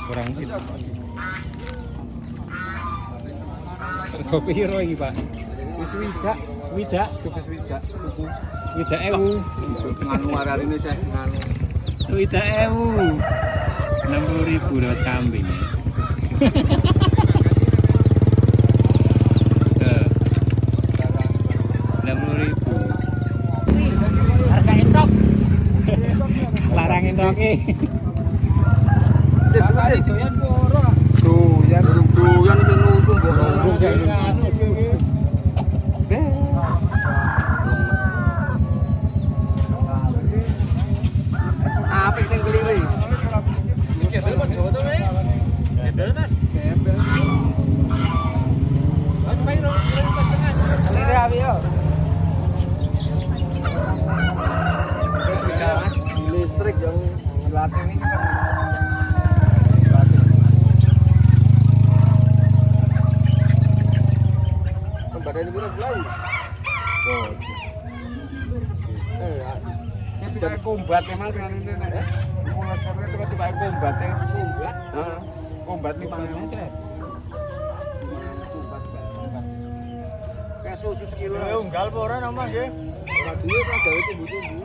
kurang kopi hero iki Pak swidak swidak ewu nganu arek ini saya nganu swidak ewu 60.000 lho kambing ya. harga entok Larang entoke. Bakane doyan ku ora. Doyan iki nusung mbok. Apik ning kelire. Iki dhewe kok Jawa to we. Gedel Mas. Gembel. Ayo main dong, tengah. Kelire api yo. Wis udah Mas, listrik yang ngelatih ini kan. Badan ibu nak belai. Oh. Jadi kombat emang dengan ini nih. Mulai sekarang itu tiba kombatnya. Kombat. Kombat nih panggilnya. Kayak susu sekilo. Unggal apa orang nama dia? Orang dia kan gawe tumbuh-tumbuh.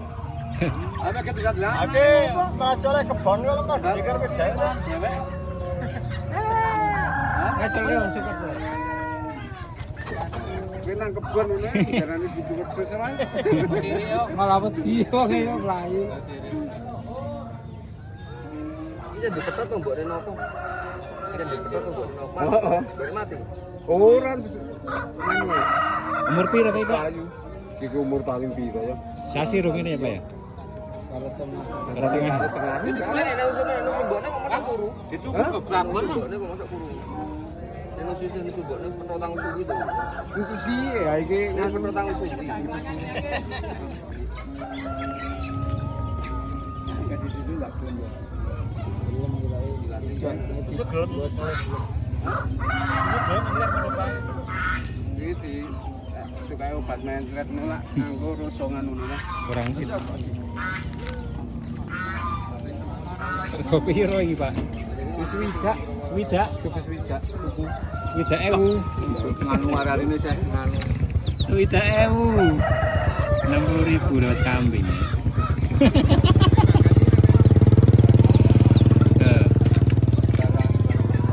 Ada ketika lah. Oke, macole kebon kalau mah dikir ke jalan. Ngecele wong suka. Nang kebon ngene jarane butuh wedhus ora. Kiri yo malah wedi wong e yo mlayu. Iki diketot to mbok rene apa? Iki diketot to mbok rene apa? Mbok mati. Ora anu. Umur piro kae Pak? Iki umur paling piro ya? Sasi rung ini ya Pak ya? Kalau tengah. Nek usum mbokne kok masak kuru. Dituku kebrabon mbokne kok masak kuru. Nek susu mbokne petotang susu itu. Itu sih ya iki ngene petotang susu. Kasih susu enggak belum ya. Susu gelem. Iki itu kayak obat mencret nolak nganggo rosongan ngono lah. Kurang kopi hero iki Pak swidak swidak ewu Nganu arek ini saya nganu swidak ewu 60.000 lho kambing ya.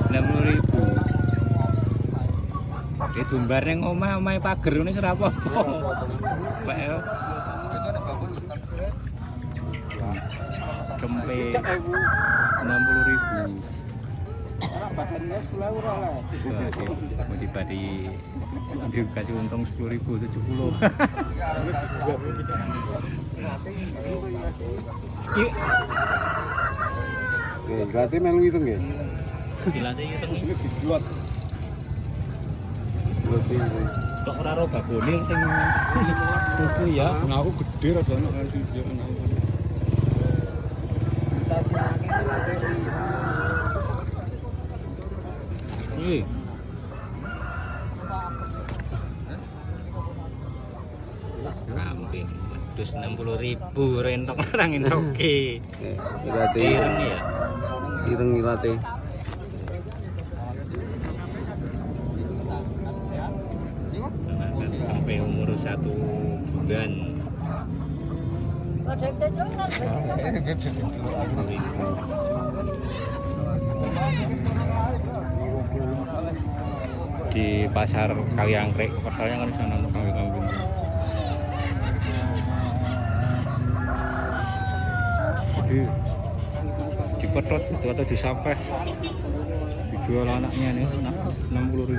60.000 dumbar ning omah-omahe pager ngene ora apa-apa. Pak yo. Kempe 60.000. ora badannya 10.000 ora oleh. Mau dikasih untung 10.000 70. Ski. Oke, berarti melu itu nggih. Dilate hitung iki. Dibuat. Kok ora ro babone sing tuku ya. Nah, aku gede rada enak kan dia enak. Iki. Kambing wedhus 60.000 rentok nang entoke. Berarti Ireng ya. ireng ilate. Sampai umur 1 bulan. Di pasar Kaliangkrek, pasarnya kan di sana kambing-kambing. Jadi dipetot itu atau disampeh, dijual anaknya nih 60.000.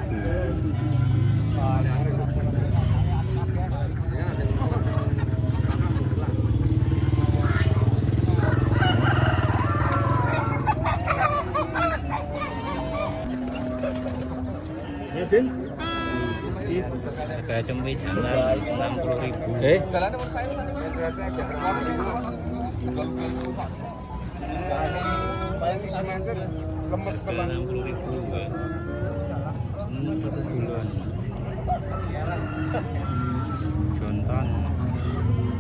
Harga cempe jangan 60.000. Dalane mun saya berarti agak paling bisa mancer lemes teman. 60.000. 1 bulan. Jontan.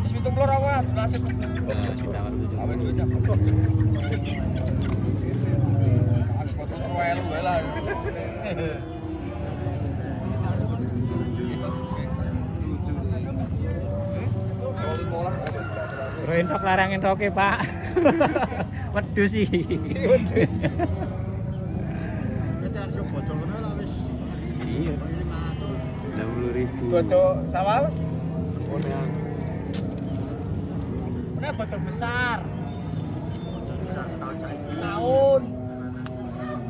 Wis 70 awak, nasib. Nah, ditawar 7. Awet duitnya. melu wae lah. Rentok larang entoke, Pak. Wedhus iki. Wedhus. Kita harus bocor ngono lah wis. Iya. 60.000. Bocor sawal? Ini bocor besar. Tahun.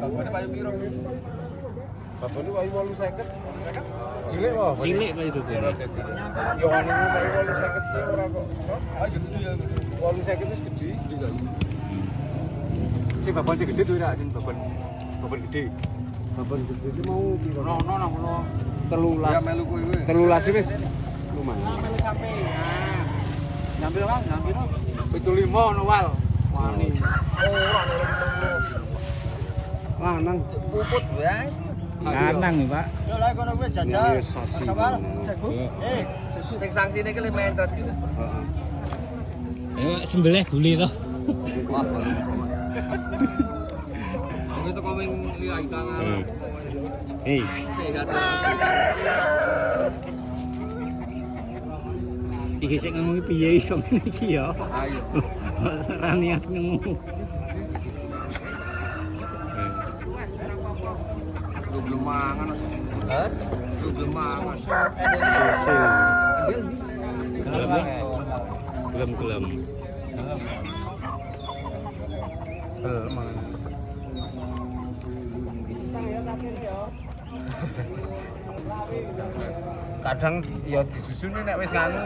Babone payu piro? Babone payu 850. Cilik kok. Cilik Pak itu. Yo anu payu 850 ora kok. Ah gede ya. 850 wis gede. Sing babon sing gede tuh ora, sing babon gede. Babon gede iki mau piro? Ono 13. Ya melu kowe. 13 wis lumayan. Melu sampe. Ngambil Bang, ngambil. 75 ono wal. Wani. Ora lanang. Puput wae. Lanang nih, Pak. Yo lah kono kuwi jajal. Sabar. Sing sangsine ki 500 gitu. Heeh. Sembelih guli toh. Wah. Itu kok wing lihat tangan. Hei. Iki sing ngomong piye iso ngene iki ya? Ayo. Ora niat ngomong. Belum mangan. Hah? Belum mangan. Gelem. Kadang ya disusuni nek wis nganu.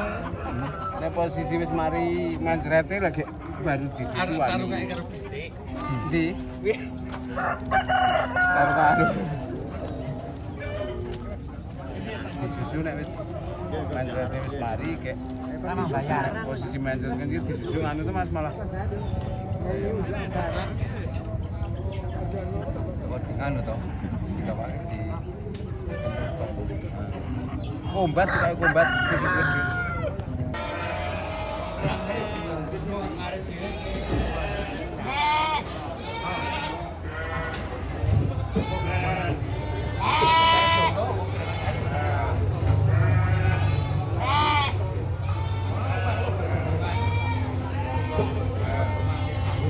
Nek posisi wis mari manjrete lagi baru disusu wae. Karo kae karo bisik. Ndi? Karo. Disusu nek wis manjrete wis mari kek memang bayar. Posisi manjrete kan disusu anu tuh Mas malah. Anu toh. Dikawake di kombat kayak kombat khusus wedhus.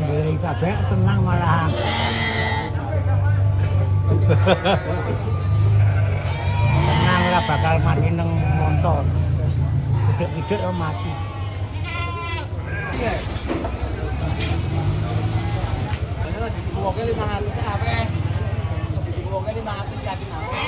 Beli kabeh tenang malah. Tenang lah bakal mati nang motor. Gede-gede lo mati. Ini lagi dibuangnya 500 apa? Dibuangnya 500 yakin apa?